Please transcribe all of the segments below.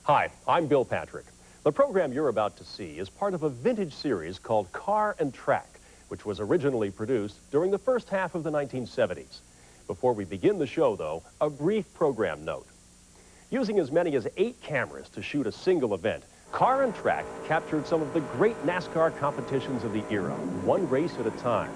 Hi, I'm Bill Patrick. The program you're about to see is part of a vintage series called Car and Track, which was originally produced during the first half of the 1970s. Before we begin the show, though, a brief program note. Using as many as 8 cameras to shoot a single event, Car and Track captured some of the great NASCAR competitions of the era, one race at a time.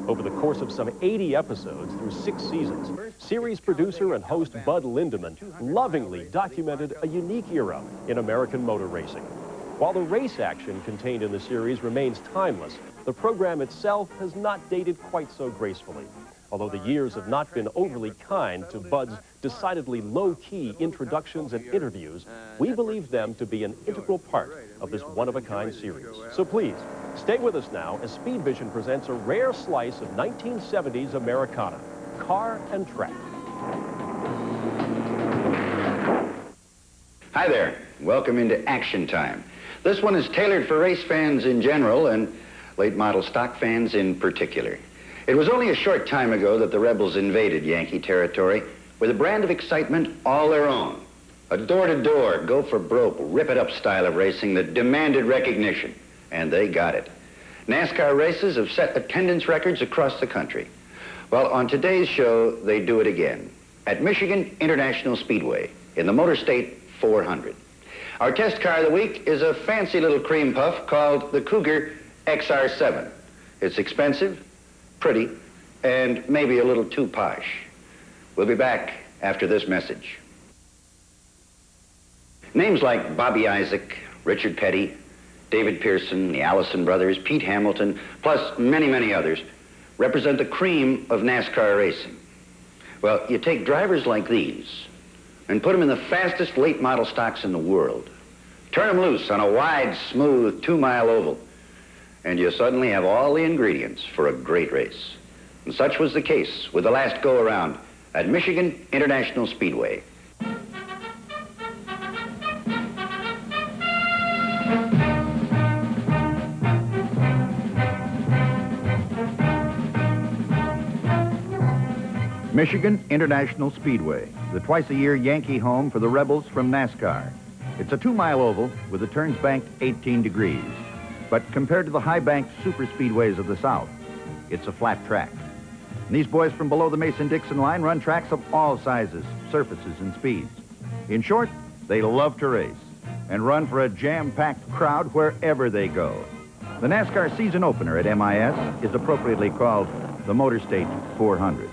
Over the course of some 80 episodes through 6 seasons, series producer and host Bud Lindeman lovingly documented a unique era in American motor racing. While the race action contained in the series remains timeless, the program itself has not dated quite so gracefully. Although the years have not been overly kind to Bud's decidedly low-key introductions and interviews, we believe them to be an integral part of this one-of-a-kind series. So please, stay with us now as Speed Vision presents a rare slice of 1970s Americana, Car and Track. Hi there. Welcome into Action Time. This one is tailored for race fans in general and late model stock fans in particular. It was only a short time ago that the Rebels invaded Yankee territory with a brand of excitement all their own. A door-to-door, go-for-broke, rip-it-up style of racing that demanded recognition, and they got it. NASCAR races have set attendance records across the country. Well, on today's show, they do it again at Michigan International Speedway in the Motor State 400. Our test car of the week is a fancy little cream puff called the Cougar XR7. It's expensive, pretty, and maybe a little too posh. We'll be back after this message. Names like Bobby Isaac, Richard Petty, David Pearson, the Allison brothers, Pete Hamilton, plus many, many others, represent the cream of NASCAR racing. Well, you take drivers like these and put them in the fastest late model stocks in the world. Turn them loose on a wide, smooth 2-mile oval, and you suddenly have all the ingredients for a great race. And such was the case with the last go-around at Michigan International Speedway. Michigan International Speedway, the twice-a-year Yankee home for the Rebels from NASCAR. It's a 2-mile oval with the turns banked 18 degrees. But compared to the high-banked super speedways of the South, it's a flat track. And these boys from below the Mason-Dixon line run tracks of all sizes, surfaces, and speeds. In short, they love to race and run for a jam-packed crowd wherever they go. The NASCAR season opener at MIS is appropriately called the Motor State 400.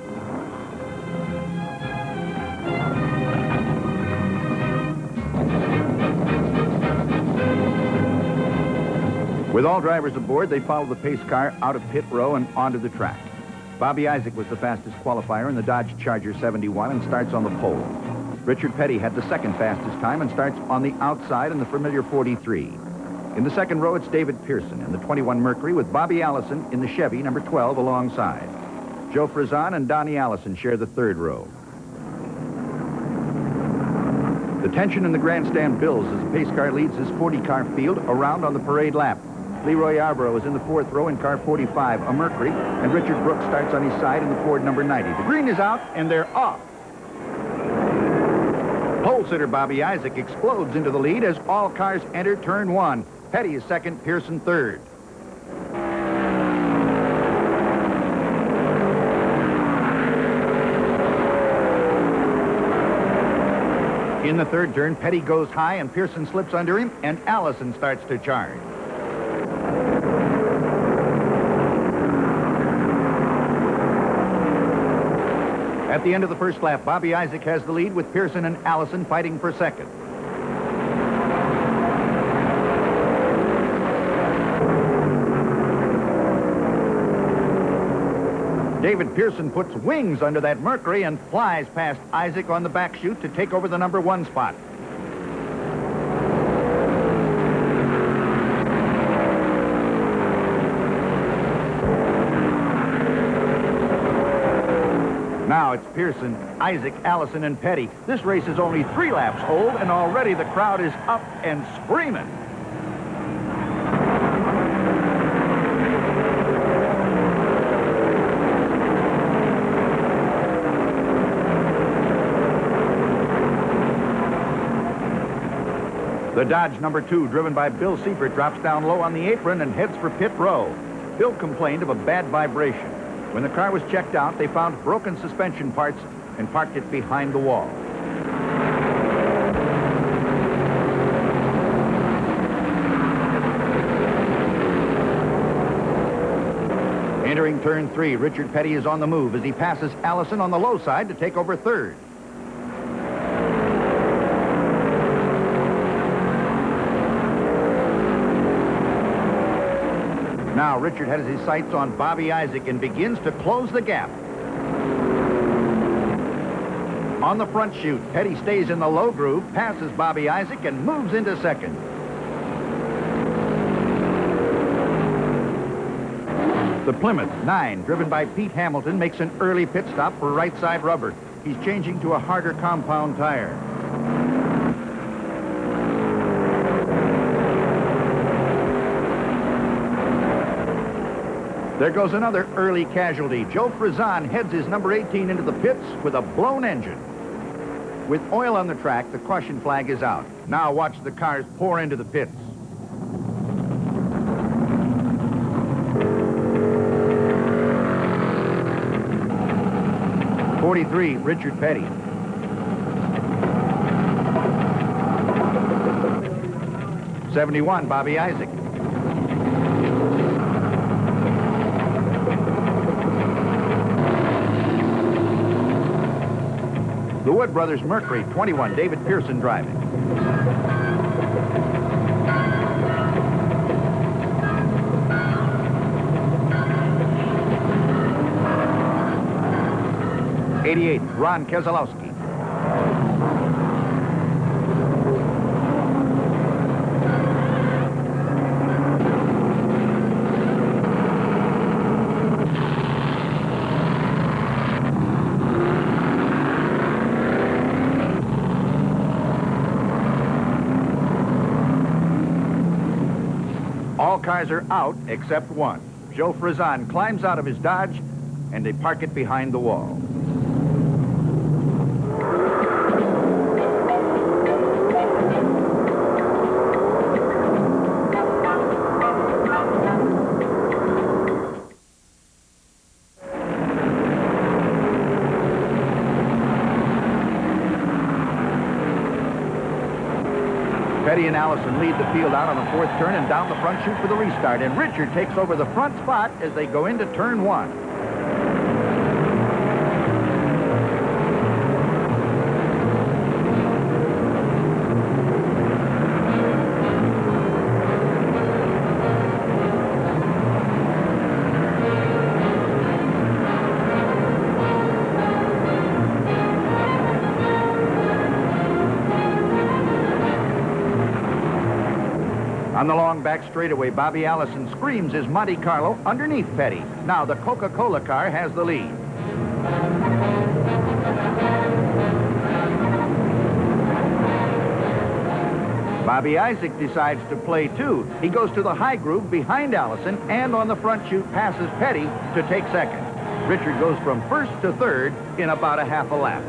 With all drivers aboard, they follow the pace car out of pit row and onto the track. Bobby Isaac was the fastest qualifier in the Dodge Charger 71 and starts on the pole. Richard Petty had the second fastest time and starts on the outside in the familiar 43. In the second row, it's David Pearson in the 21 Mercury with Bobby Allison in the Chevy number 12 alongside. Joe Frizon and Donnie Allison share the third row. The tension in the grandstand builds as the pace car leads his 40-car field around on the parade lap. Leroy Yarborough is in the fourth row in car 45, a Mercury, and Richard Brooks starts on his side in the Ford number 90. The green is out, and they're off. Pole sitter Bobby Isaac explodes into the lead as all cars enter turn 1. Petty is second, Pearson third. In the third turn, Petty goes high, and Pearson slips under him, and Allison starts to charge. At the end of the first lap, Bobby Isaac has the lead with Pearson and Allison fighting for second. David Pearson puts wings under that Mercury and flies past Isaac on the back chute to take over the number 1 spot. Now it's Pearson, Isaac, Allison, and Petty. This race is only 3 laps old, and already the crowd is up and screaming. The Dodge number 2, driven by Bill Siebert, drops down low on the apron and heads for pit row. Bill complained of a bad vibration. When the car was checked out, they found broken suspension parts and parked it behind the wall. Entering turn 3, Richard Petty is on the move as he passes Allison on the low side to take over third. Now Richard has his sights on Bobby Isaac and begins to close the gap. On the front chute, Petty stays in the low groove, passes Bobby Isaac, and moves into second. The Plymouth 9, driven by Pete Hamilton, makes an early pit stop for right side rubber. He's changing to a harder compound tire. There goes another early casualty. Joe Frizan heads his number 18 into the pits with a blown engine. With oil on the track, the caution flag is out. Now watch the cars pour into the pits. '43, Richard Petty. '71, Bobby Isaac. The Wood Brothers Mercury, 21, David Pearson driving. '88, Ron Keselowski. All cars are out except one. Joe Frizan climbs out of his Dodge and they park it behind the wall. Petty and Allison lead the field out on the fourth turn and down the front chute for the restart. And Richard takes over the front spot as they go into turn 1. On the long back straightaway, Bobby Allison screams his Monte Carlo underneath Petty. Now the Coca-Cola car has the lead. Bobby Isaac decides to play too. He goes to the high groove behind Allison and on the front chute passes Petty to take second. Richard goes from first to third in about a half a lap.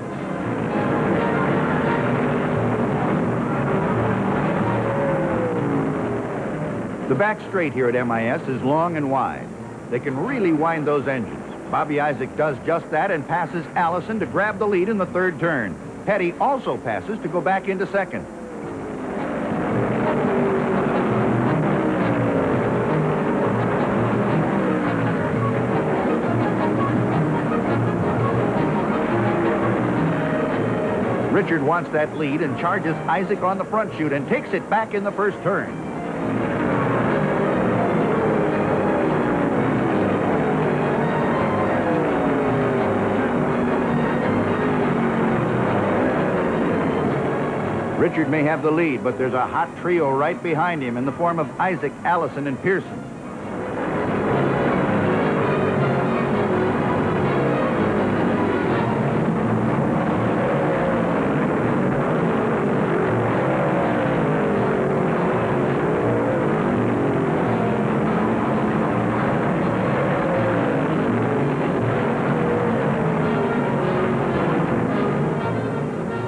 The back straight here at MIS is long and wide. They can really wind those engines. Bobby Isaac does just that and passes Allison to grab the lead in the third turn. Petty also passes to go back into second. Richard wants that lead and charges Isaac on the front chute and takes it back in the first turn. Richard may have the lead, but there's a hot trio right behind him in the form of Isaac, Allison, and Pearson.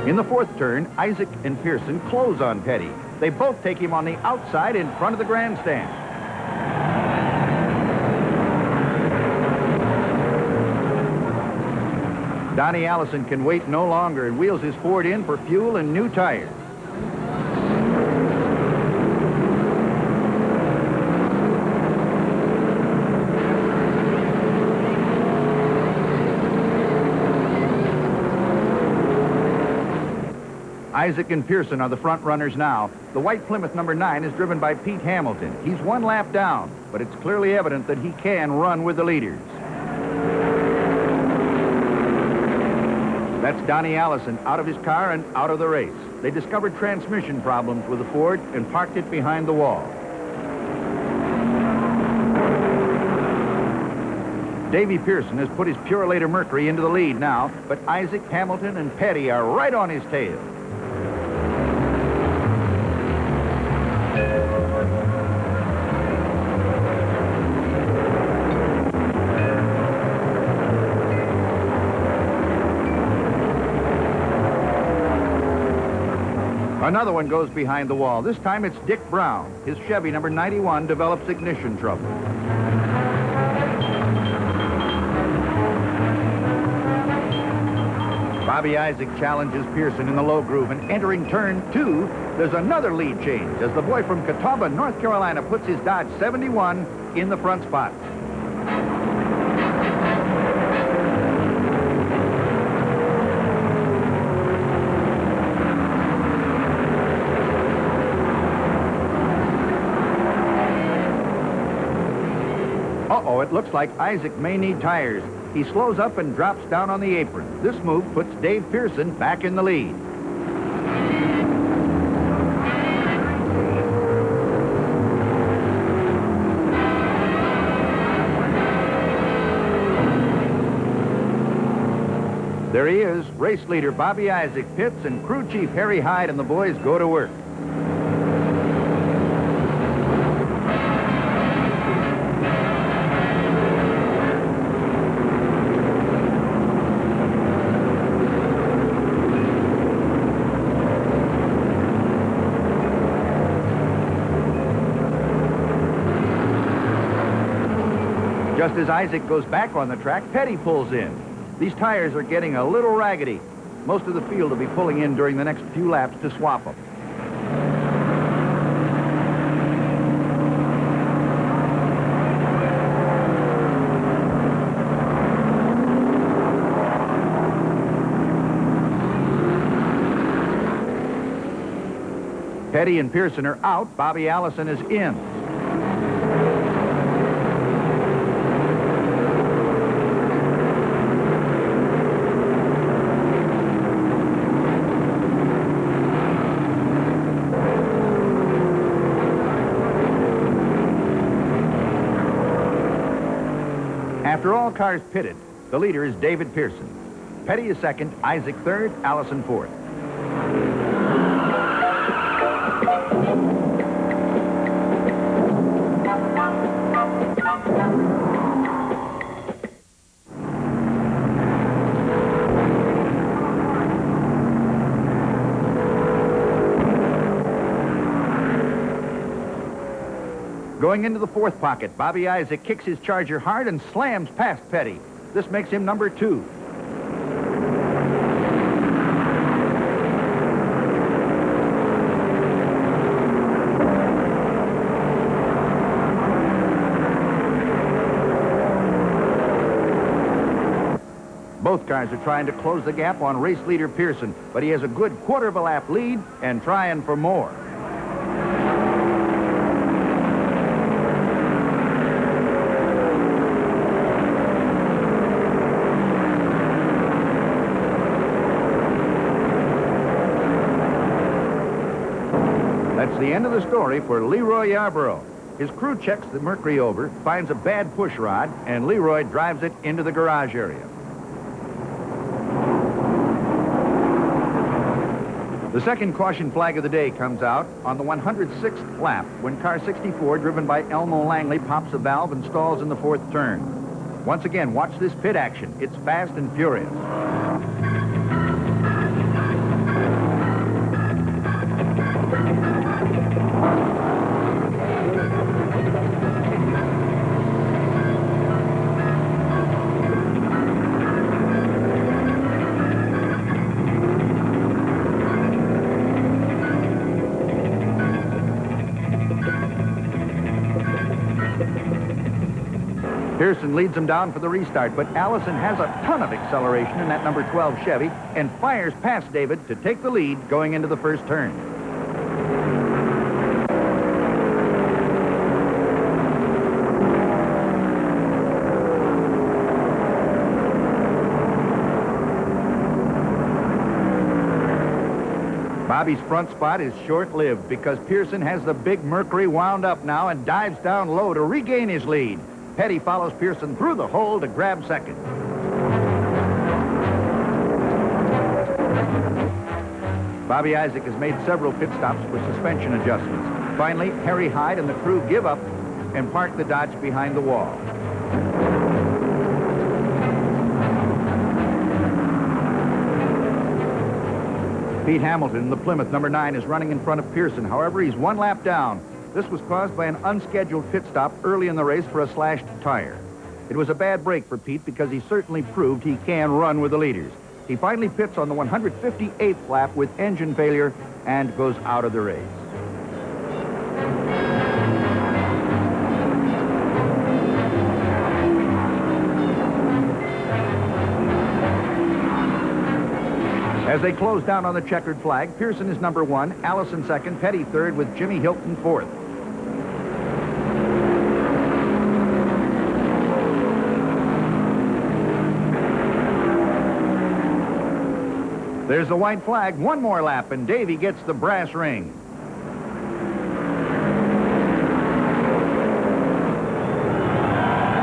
In the fourth turn, Isaac and Pearson close on Petty. They both take him on the outside in front of the grandstand. Donnie Allison can wait no longer and wheels his Ford in for fuel and new tires. Isaac and Pearson are the front runners now. The white Plymouth number 9 is driven by Pete Hamilton. He's one lap down, but it's clearly evident that he can run with the leaders. That's Donnie Allison out of his car and out of the race. They discovered transmission problems with the Ford and parked it behind the wall. Davy Pearson has put his Purolator Mercury into the lead now, but Isaac, Hamilton, and Petty are right on his tail. Another one goes behind the wall. This time it's Dick Brown. His Chevy number 91 develops ignition trouble. Bobby Isaac challenges Pearson in the low groove, and entering turn 2, there's another lead change as the boy from Catawba, North Carolina, puts his Dodge 71 in the front spot. Uh-oh, it looks like Isaac may need tires. He slows up and drops down on the apron. This move puts Dave Pearson back in the lead. There he is. Race leader Bobby Isaac pits, and crew chief Harry Hyde and the boys go to work. Just as Isaac goes back on the track, Petty pulls in. These tires are getting a little raggedy. Most of the field will be pulling in during the next few laps to swap them. Petty and Pearson are out. Bobby Allison is in. After all cars pitted, the leader is David Pearson. Petty is second, Isaac third, Allison fourth. Going into the fourth pocket, Bobby Isaac kicks his Charger hard and slams past Petty. This makes him number 2. Both cars are trying to close the gap on race leader Pearson, but he has a good quarter of a lap lead and trying for more. That's the end of the story for Leroy Yarborough. His crew checks the Mercury over, finds a bad push rod, and Leroy drives it into the garage area. The second caution flag of the day comes out on the 106th lap when car 64, driven by Elmo Langley, pops a valve and stalls in the fourth turn. Once again, watch this pit action. It's fast and furious. Pearson leads them down for the restart, but Allison has a ton of acceleration in that number 12 Chevy and fires past David to take the lead going into the first turn. Bobby's front spot is short-lived because Pearson has the big Mercury wound up now and dives down low to regain his lead. Petty follows Pearson through the hole to grab second. Bobby Isaac has made several pit stops for suspension adjustments. Finally, Harry Hyde and the crew give up and park the Dodge behind the wall. Pete Hamilton, the Plymouth number 9, is running in front of Pearson. However, he's one lap down. This was caused by an unscheduled pit stop early in the race for a slashed tire. It was a bad break for Pete because he certainly proved he can run with the leaders. He finally pits on the 158th lap with engine failure and goes out of the race. As they close down on the checkered flag, Pearson is number 1, Allison second, Petty third, with Jimmy Hilton fourth. There's the white flag. One more lap, and Davey gets the brass ring.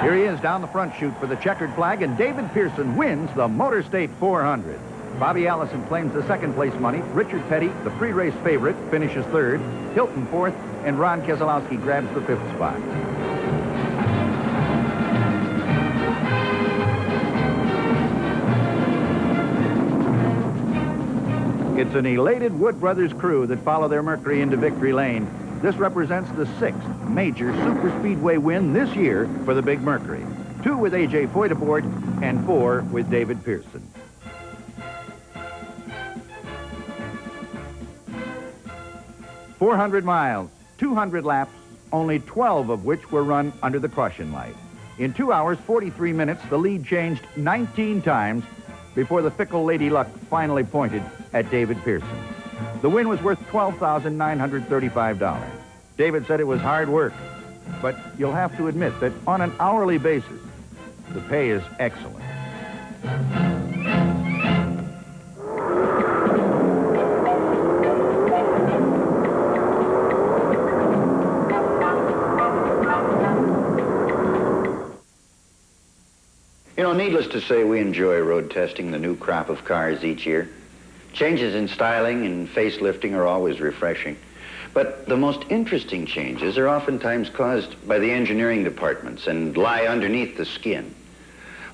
Here he is down the front chute for the checkered flag, and David Pearson wins the Motor State 400. Bobby Allison claims the second place money. Richard Petty, the pre-race favorite, finishes third. Hilton fourth, and Ron Keselowski grabs the fifth spot. It's an elated Wood Brothers crew that follow their Mercury into victory lane. This represents the 6th major super speedway win this year for the Big Mercury. 2 with A.J. Foyt aboard and 4 with David Pearson. 400 miles, 200 laps, only 12 of which were run under the caution light. In 2 hours, 43 minutes, the lead changed 19 times before the fickle Lady Luck finally pointed at David Pearson. The win was worth $12,935. David said it was hard work, but you'll have to admit that on an hourly basis, the pay is excellent. You know, needless to say, we enjoy road testing the new crop of cars each year. Changes in styling and facelifting are always refreshing. But the most interesting changes are oftentimes caused by the engineering departments and lie underneath the skin.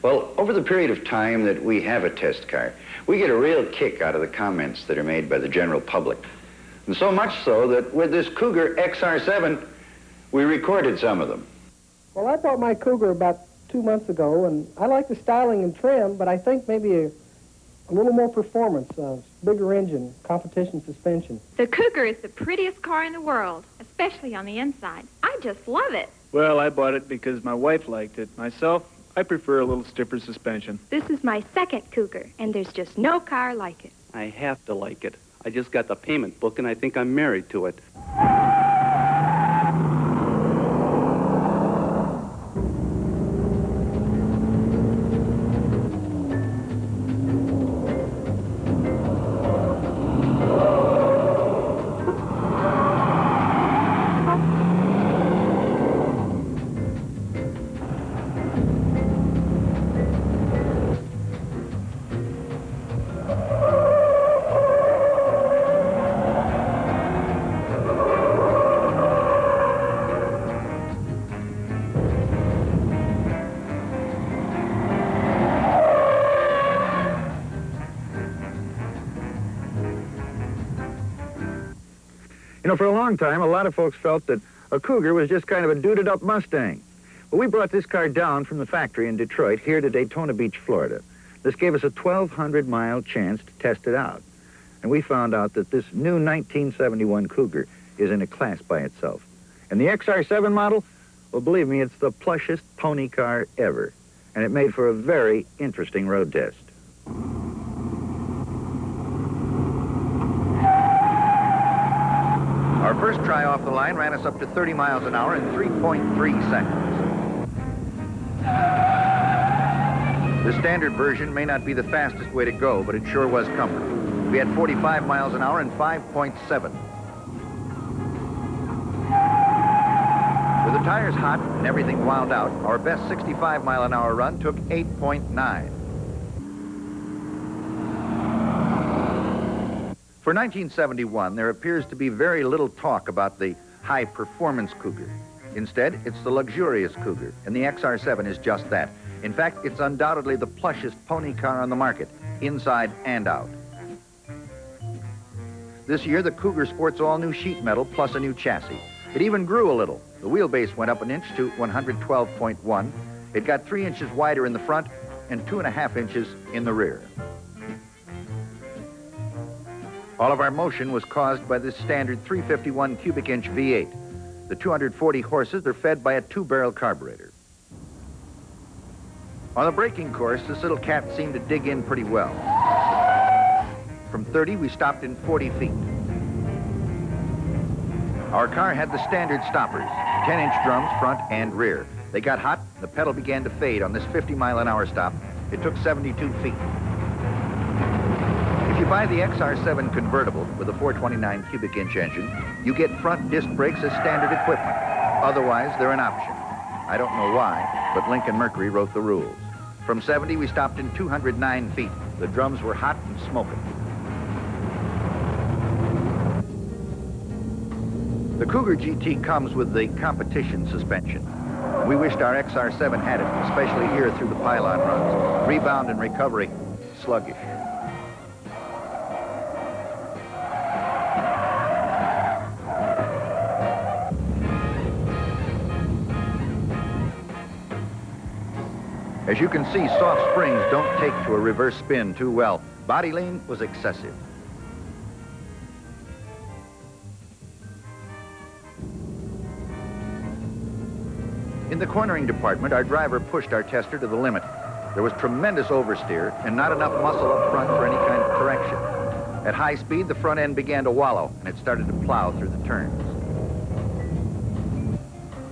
Well, over the period of time that we have a test car, we get a real kick out of the comments that are made by the general public. And so much so that with this Cougar XR7, we recorded some of them. Well, I bought my Cougar about 2 months ago, and I like the styling and trim, but I think maybe a little more performance, bigger engine, competition suspension. The Cougar is the prettiest car in the world, especially on the inside. I just love it. Well, I bought it because my wife liked it. Myself, I prefer a little stiffer suspension. This is my second Cougar, and there's just no car like it. I have to like it. I just got the payment book, and I think I'm married to it. You know, for a long time, a lot of folks felt that a Cougar was just kind of a duded-up Mustang. Well, we brought this car down from the factory in Detroit here to Daytona Beach, Florida. This gave us a 1,200-mile chance to test it out. And we found out that this new 1971 Cougar is in a class by itself. And the XR7 model, Well, believe me, it's the plushest pony car ever, and it made for a very interesting road test. Our first try off the line ran us up to 30 miles an hour in 3.3 seconds. The standard version may not be the fastest way to go, but it sure was comfortable. We had 45 miles an hour in 5.7. With the tires hot and everything wound out, our best 65-mile-an-hour run took 8.9. For 1971, there appears to be very little talk about the high-performance Cougar. Instead, it's the luxurious Cougar, and the XR7 is just that. In fact, it's undoubtedly the plushest pony car on the market, inside and out. This year, the Cougar sports all new sheet metal plus a new chassis. It even grew a little. The wheelbase went up an inch to 112.1. It got 3 inches wider in the front and 2.5 inches in the rear. All of our motion was caused by this standard 351 cubic inch V8. The 240 horses are fed by a 2-barrel carburetor. On the braking course, this little cat seemed to dig in pretty well. From 30, we stopped in 40 feet. Our car had the standard stoppers, 10-inch drums front and rear. They got hot, the pedal began to fade on this 50-mile-an-hour stop. It took 72 feet. If you buy the XR7 convertible with a 429 cubic inch engine, you get front disc brakes as standard equipment. Otherwise, they're an option. I don't know why, but Lincoln Mercury wrote the rules. From 70, we stopped in 209 feet. The drums were hot and smoking. The Cougar GT comes with the competition suspension. We wished our XR7 had it, especially here through the pylon runs. Rebound and recovery, sluggish. As you can see, soft springs don't take to a reverse spin too well. Body lean was excessive. In the cornering department, our driver pushed our tester to the limit. There was tremendous oversteer and not enough muscle up front for any kind of correction. At high speed, the front end began to wallow, and it started to plow through the turns.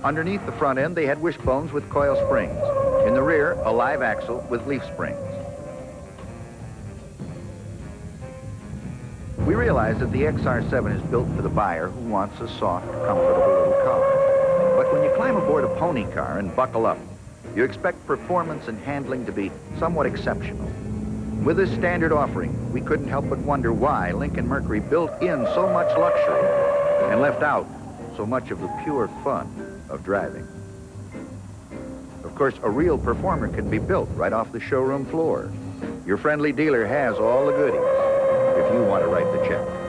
Underneath the front end, they had wishbones with coil springs. In the rear, a live axle with leaf springs. We realize that the XR7 is built for the buyer who wants a soft, comfortable little car. But when you climb aboard a pony car and buckle up, you expect performance and handling to be somewhat exceptional. With this standard offering, we couldn't help but wonder why Lincoln Mercury built in so much luxury and left out so much of the pure fun of driving. Of course, a real performer can be built right off the showroom floor. Your friendly dealer has all the goodies if you want to write the check.